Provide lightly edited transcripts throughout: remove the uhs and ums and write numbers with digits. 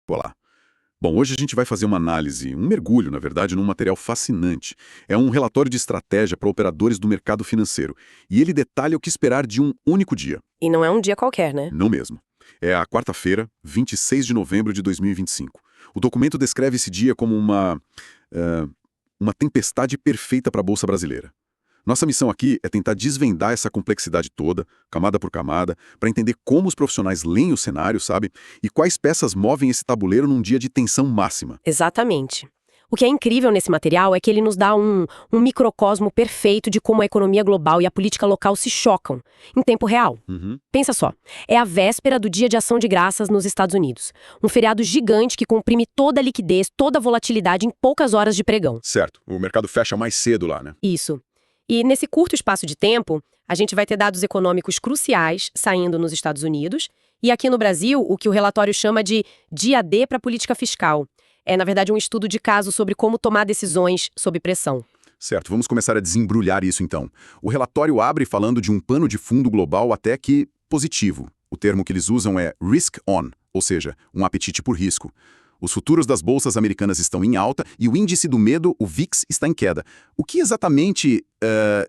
Olá. Bom, hoje a gente vai fazer uma análise, um mergulho, na verdade, num material fascinante. É um relatório de estratégia para operadores do mercado financeiro. E ele detalha o que esperar de um único dia. E não é um dia qualquer, né? Não mesmo. É a quarta-feira, 26 de novembro de 2025. O documento descreve esse dia como uma tempestade perfeita para a Bolsa Brasileira. Nossa missão aqui é tentar desvendar essa complexidade toda, camada por camada, para entender como os profissionais leem o cenário, sabe? E quais peças movem esse tabuleiro num dia de tensão máxima. Exatamente. O que é incrível nesse material é que ele nos dá um microcosmo perfeito de como a economia global e a política local se chocam, em tempo real. Pensa só, é a véspera do Dia de Ação de Graças nos Estados Unidos. Um feriado gigante que comprime toda a liquidez, toda a volatilidade em poucas horas de pregão. Certo, o mercado fecha mais cedo lá, né? Isso. E nesse curto espaço de tempo, a gente vai ter dados econômicos cruciais saindo nos Estados Unidos e aqui no Brasil o que o relatório chama de dia D para a política fiscal. É, na verdade, um estudo de caso sobre como tomar decisões sob pressão. Certo, vamos começar a desembrulhar isso então. O relatório abre falando de um pano de fundo global até que positivo. O termo que eles usam é risk on, ou seja, um apetite por risco. Os futuros das bolsas americanas estão em alta e o índice do medo, o VIX, está em queda. O que exatamente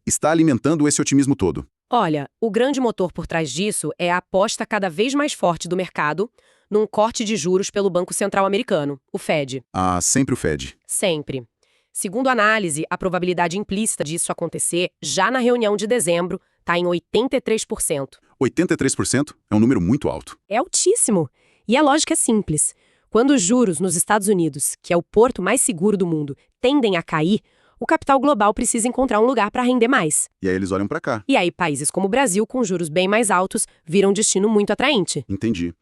está alimentando esse otimismo todo? Olha, o grande motor por trás disso é a aposta cada vez mais forte do mercado num corte de juros pelo Banco Central Americano, o Fed. Ah, sempre o Fed. Sempre. Segundo a análise, a probabilidade implícita disso acontecer já na reunião de dezembro está em 83%. 83% é um número muito alto. É altíssimo. E a lógica é simples. Quando os juros nos Estados Unidos, que é o porto mais seguro do mundo, tendem a cair, o capital global precisa encontrar um lugar para render mais. E aí eles olham para cá. E aí países como o Brasil, com juros bem mais altos, viram um destino muito atraente. Entendi.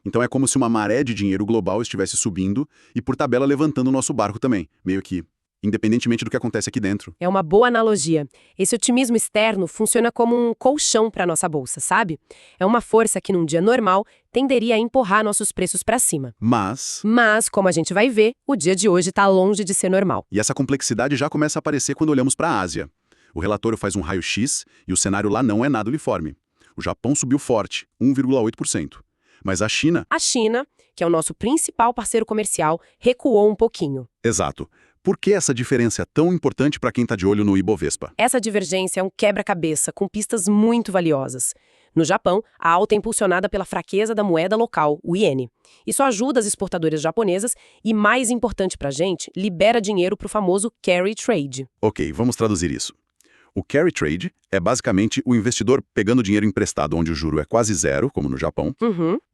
Então é como se uma maré de dinheiro global estivesse subindo e por tabela levantando o nosso barco também, meio que independentemente do que acontece aqui dentro. É uma boa analogia. Esse otimismo externo funciona como um colchão para a nossa bolsa, sabe? É uma força que num dia normal tenderia a empurrar nossos preços para cima. Mas, como a gente vai ver, o dia de hoje está longe de ser normal. e essa complexidade já começa a aparecer quando olhamos para a Ásia. O relatório faz um raio-x e o cenário lá não é nada uniforme. O Japão subiu forte, 1,8%. Mas a China... A China, que é o nosso principal parceiro comercial, recuou um pouquinho. Exato. Por que essa diferença é tão importante para quem está de olho no Ibovespa? Essa divergência é um quebra-cabeça com pistas muito valiosas. No Japão, a alta é impulsionada pela fraqueza da moeda local, o iene. Isso ajuda as exportadoras japonesas e, mais importante para a gente, libera dinheiro para o famoso carry trade. Ok, vamos traduzir isso. O carry trade é basicamente o investidor pegando dinheiro emprestado onde o juro é quase zero, como no Japão,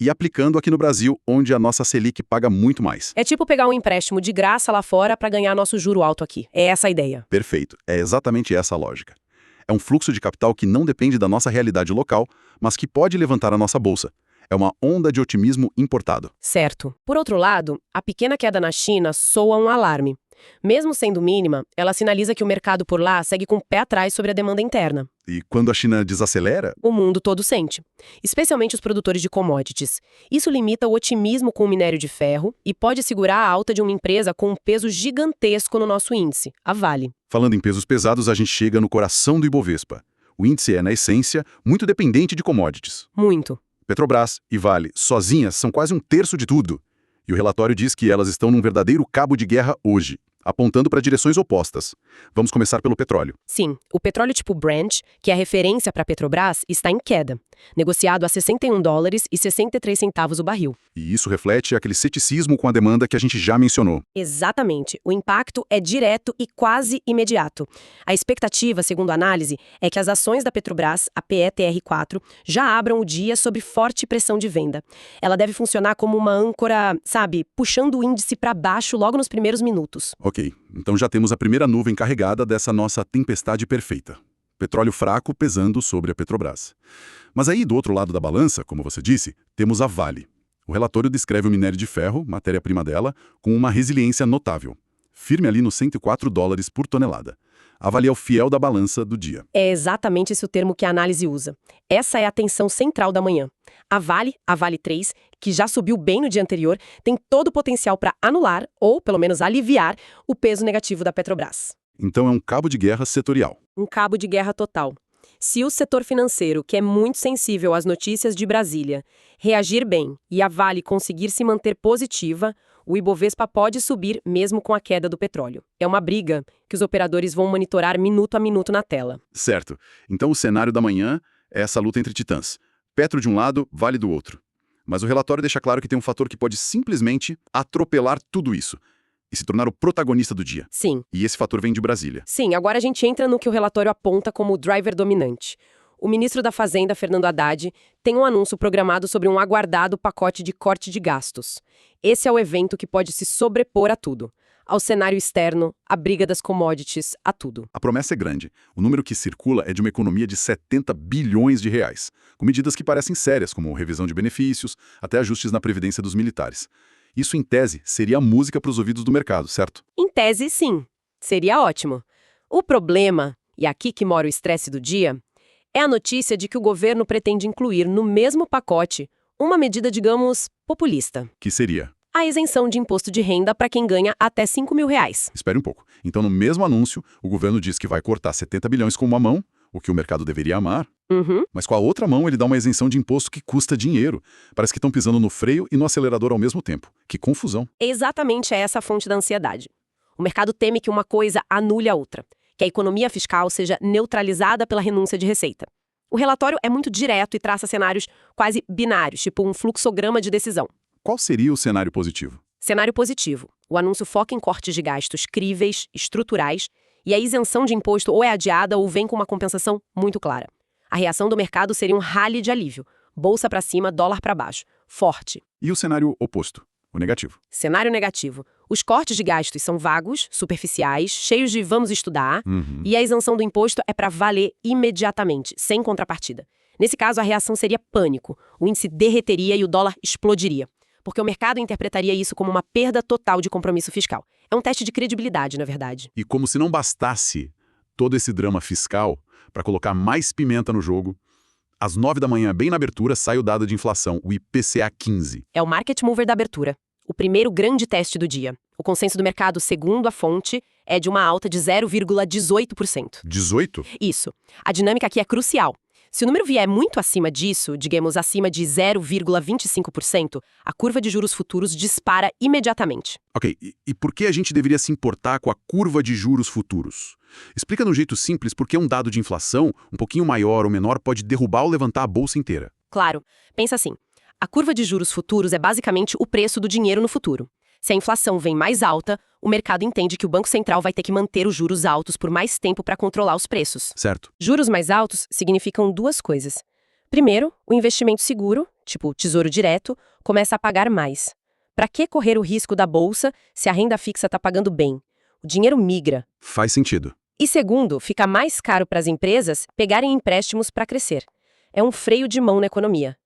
e aplicando aqui no Brasil, onde a nossa Selic paga muito mais. É tipo pegar um empréstimo de graça lá fora para ganhar nosso juro alto aqui. É essa a ideia. Perfeito, é exatamente essa a lógica. É um fluxo de capital que não depende da nossa realidade local, mas que pode levantar a nossa bolsa. É uma onda de otimismo importado. Certo. Por outro lado, a pequena queda na China soa um alarme. Mesmo sendo mínima, ela sinaliza que o mercado por lá segue com o pé atrás sobre a demanda interna. E quando a China desacelera, O mundo todo sente, especialmente os produtores de commodities. Isso limita o otimismo com o minério de ferro e pode segurar a alta de uma empresa com um peso gigantesco no nosso índice, a Vale. falando em pesos pesados, a gente chega no coração do Ibovespa. O índice é, na essência, muito dependente de commodities. Muito. Petrobras e Vale, sozinhas, são quase um terço de tudo. E o relatório diz que elas estão num verdadeiro cabo de guerra hoje, apontando para direções opostas. Vamos começar pelo petróleo. Sim, o petróleo tipo Brent, que é a referência para a Petrobras, está em queda, negociado a $61,63 o barril. E isso reflete aquele ceticismo com a demanda que a gente já mencionou. Exatamente. O impacto é direto e quase imediato. A expectativa, segundo a análise, é que as ações da Petrobras, a PETR4, já abram o dia sob forte pressão de venda. Ela deve funcionar como uma âncora, sabe, puxando o índice para baixo logo nos primeiros minutos. Ok, então já temos a primeira nuvem carregada dessa nossa tempestade perfeita. Petróleo fraco pesando sobre a Petrobras. Mas aí, do outro lado da balança, como você disse, temos a Vale. O relatório descreve o minério de ferro, matéria-prima dela, com uma resiliência notável. Firme ali nos $104 por tonelada. A Vale é o fiel da balança do dia. É exatamente esse o termo que a análise usa. Essa é a tensão central da manhã. A Vale 3, que já subiu bem no dia anterior, tem todo o potencial para anular, ou pelo menos aliviar, o peso negativo da Petrobras. Então é um cabo de guerra setorial. Um cabo de guerra total. Se o setor financeiro, que é muito sensível às notícias de Brasília, reagir bem e a Vale conseguir se manter positiva, o Ibovespa pode subir mesmo com a queda do petróleo. É uma briga que os operadores vão monitorar minuto a minuto na tela. Certo. Então o cenário da manhã é essa luta entre titãs. Petro de um lado, Vale do outro. Mas o relatório deixa claro que tem um fator que pode simplesmente atropelar tudo isso e se tornar o protagonista do dia. Sim. E esse fator vem de Brasília. Sim, agora a gente entra no que o relatório aponta como o driver dominante. O ministro da Fazenda, Fernando Haddad, tem um anúncio programado sobre um aguardado pacote de corte de gastos. Esse é o evento que pode se sobrepor a tudo. Ao cenário externo, à briga das commodities, a tudo. A promessa é grande. O número que circula é de uma economia de 70 bilhões de reais, com medidas que parecem sérias, como revisão de benefícios, até ajustes na previdência dos militares. Isso, em tese, seria a música para os ouvidos do mercado, certo? Em tese, sim. Seria ótimo. O problema, e aqui que mora o estresse do dia, é a notícia de que o governo pretende incluir no mesmo pacote uma medida, digamos, populista. Que seria? A isenção de imposto de renda para quem ganha até R$ 5.000. Espere um pouco. Então, no mesmo anúncio, o governo diz que vai cortar 70 bilhões com uma mão, o que o mercado deveria amar, mas com a outra mão ele dá uma isenção de imposto que custa dinheiro. Parece que estão pisando no freio e no acelerador ao mesmo tempo. Que confusão. Exatamente essa a fonte da ansiedade. O mercado teme que uma coisa anule a outra, que a economia fiscal seja neutralizada pela renúncia de receita. O relatório é muito direto e traça cenários quase binários, tipo um fluxograma de decisão. Qual seria o cenário positivo? Cenário positivo. O anúncio foca em cortes de gastos críveis, estruturais, e a isenção de imposto ou é adiada ou vem com uma compensação muito clara. A reação do mercado seria um rally de alívio. Bolsa para cima, dólar para baixo. Forte. E o cenário oposto, o negativo? Cenário negativo. Os cortes de gastos são vagos, superficiais, cheios de vamos estudar, e a isenção do imposto é para valer imediatamente, sem contrapartida. Nesse caso, a reação seria pânico. O índice derreteria e o dólar explodiria. Porque o mercado interpretaria isso como uma perda total de compromisso fiscal. É um teste de credibilidade, na verdade. E como se não bastasse todo esse drama fiscal para colocar mais pimenta no jogo, às 9 da manhã, bem na abertura, sai o dado de inflação, o IPCA 15. É o market mover da abertura. O primeiro grande teste do dia. O consenso do mercado, segundo a fonte, é de uma alta de 0,18%. 18? Isso. A dinâmica aqui é crucial. Se o número vier muito acima disso, digamos acima de 0,25%, a curva de juros futuros dispara imediatamente. Ok, e por que a gente deveria se importar com a curva de juros futuros? Explica de um jeito simples por que um dado de inflação, um pouquinho maior ou menor, pode derrubar ou levantar a bolsa inteira. Claro. Pensa assim. A curva de juros futuros é basicamente o preço do dinheiro no futuro. Se a inflação vem mais alta, o mercado entende que o Banco Central vai ter que manter os juros altos por mais tempo para controlar os preços. Certo. Juros mais altos significam duas coisas. Primeiro, o investimento seguro, tipo Tesouro Direto, começa a pagar mais. Para que correr o risco da bolsa se a renda fixa está pagando bem? O dinheiro migra. Faz sentido. E segundo, fica mais caro para as empresas pegarem empréstimos para crescer. É um freio de mão na economia.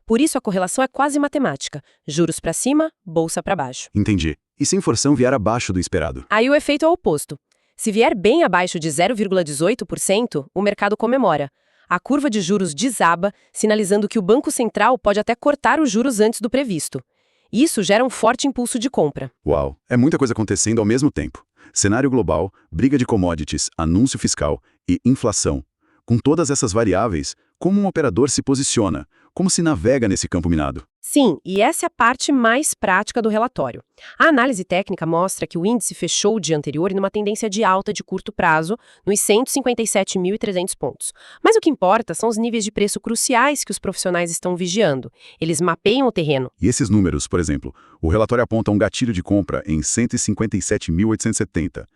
Por isso a correlação é quase matemática. Juros para cima, bolsa para baixo. Entendi. E se a inflação vier abaixo do esperado? Aí o efeito é o oposto. Se vier bem abaixo de 0,18%, o mercado comemora. A curva de juros desaba, sinalizando que o Banco Central pode até cortar os juros antes do previsto. Isso gera um forte impulso de compra. Uau, é muita coisa acontecendo ao mesmo tempo. Cenário global, briga de commodities, anúncio fiscal e inflação. Com todas essas variáveis, como um operador se posiciona? Como se navega nesse campo minado? Sim, e essa é a parte mais prática do relatório. A análise técnica mostra que o índice fechou o dia anterior numa tendência de alta de curto prazo, nos 157.300 pontos. Mas o que importa são os níveis de preço cruciais que os profissionais estão vigiando. Eles mapeiam o terreno. E esses números, por exemplo, o relatório aponta um gatilho de compra em 157.870.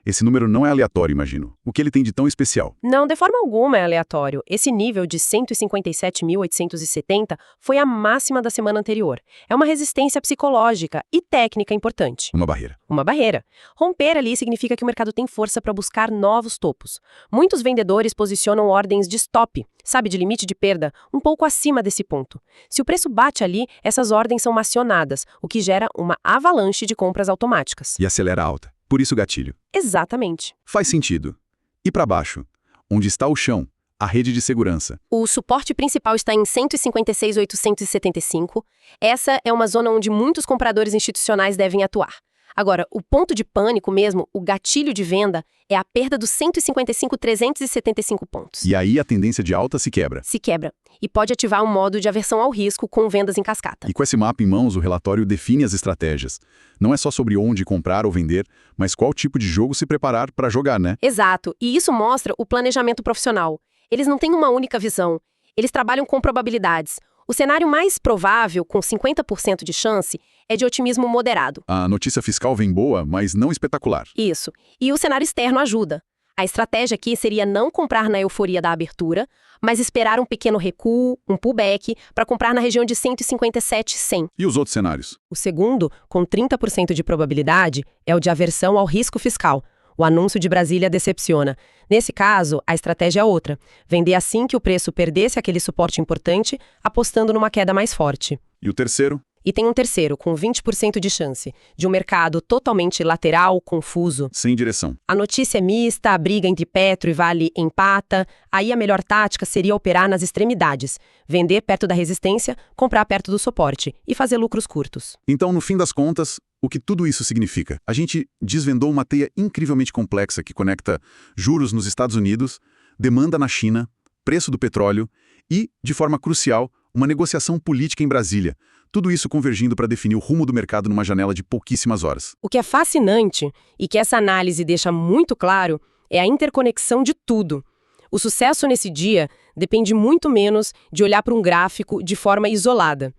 Esse número não é aleatório, imagino. O que ele tem de tão especial? Não, de forma alguma é aleatório. Esse nível de 157.870 foi a máxima da semana anterior. É uma resistência psicológica e técnica importante. Uma barreira. Uma barreira. Romper ali significa que o mercado tem força para buscar novos topos. Muitos vendedores posicionam ordens de stop, sabe, de limite de perda, um pouco acima desse ponto. Se o preço bate ali, essas ordens são acionadas, o que gera uma avalanche de compras automáticas. E acelera a alta. Por isso o gatilho. Exatamente. Faz sentido. E para baixo? Onde está o chão? A rede de segurança. O suporte principal está em 156.875. Essa é uma zona onde muitos compradores institucionais devem atuar. Agora, o ponto de pânico mesmo, o gatilho de venda, é a perda dos 155.375 pontos. E aí a tendência de alta se quebra. Se quebra. E pode ativar um modo de aversão ao risco com vendas em cascata. E com esse mapa em mãos, o relatório define as estratégias. Não é só sobre onde comprar ou vender, mas qual tipo de jogo se preparar para jogar, né? Exato. E isso mostra o planejamento profissional. Eles não têm uma única visão. Eles trabalham com probabilidades. O cenário mais provável, com 50% de chance, é de otimismo moderado. A notícia fiscal vem boa, mas não espetacular. Isso. E o cenário externo ajuda. A estratégia aqui seria não comprar na euforia da abertura, mas esperar um pequeno recuo, um pullback, para comprar na região de 157,100. E os outros cenários? O segundo, com 30% de probabilidade, é o de aversão ao risco fiscal. O anúncio de Brasília decepciona. Nesse caso, a estratégia é outra. Vender assim que o preço perdesse aquele suporte importante, apostando numa queda mais forte. E o terceiro? E tem um terceiro, com 20% de chance, de um mercado totalmente lateral, confuso. Sem direção. A notícia é mista, a briga entre Petro e Vale empata, aí a melhor tática seria operar nas extremidades, vender perto da resistência, comprar perto do suporte e fazer lucros curtos. Então, no fim das contas, o que tudo isso significa? A gente desvendou uma teia incrivelmente complexa que conecta juros nos Estados Unidos, demanda na China, preço do petróleo e, de forma crucial, uma negociação política em Brasília. Tudo isso convergindo para definir o rumo do mercado numa janela de pouquíssimas horas. O que é fascinante e que essa análise deixa muito claro é a interconexão de tudo. O sucesso nesse dia depende muito menos de olhar para um gráfico de forma isolada.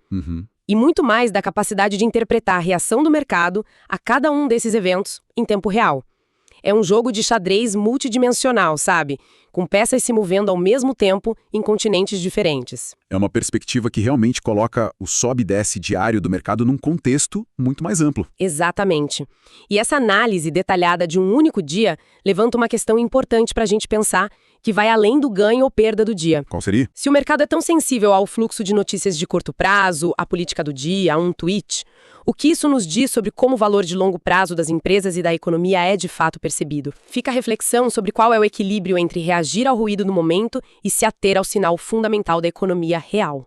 E muito mais da capacidade de interpretar a reação do mercado a cada um desses eventos em tempo real. É um jogo de xadrez multidimensional, sabe? Com peças se movendo ao mesmo tempo em continentes diferentes. É uma perspectiva que realmente coloca o sobe e desce diário do mercado num contexto muito mais amplo. Exatamente. E essa análise detalhada de um único dia levanta uma questão importante para a gente pensar, que vai além do ganho ou perda do dia. Qual seria? Se o mercado é tão sensível ao fluxo de notícias de curto prazo, à política do dia, a um tweet, o que isso nos diz sobre como o valor de longo prazo das empresas e da economia é de fato percebido? Fica a reflexão sobre qual é o equilíbrio entre reagir ao ruído do momento e se ater ao sinal fundamental da economia real.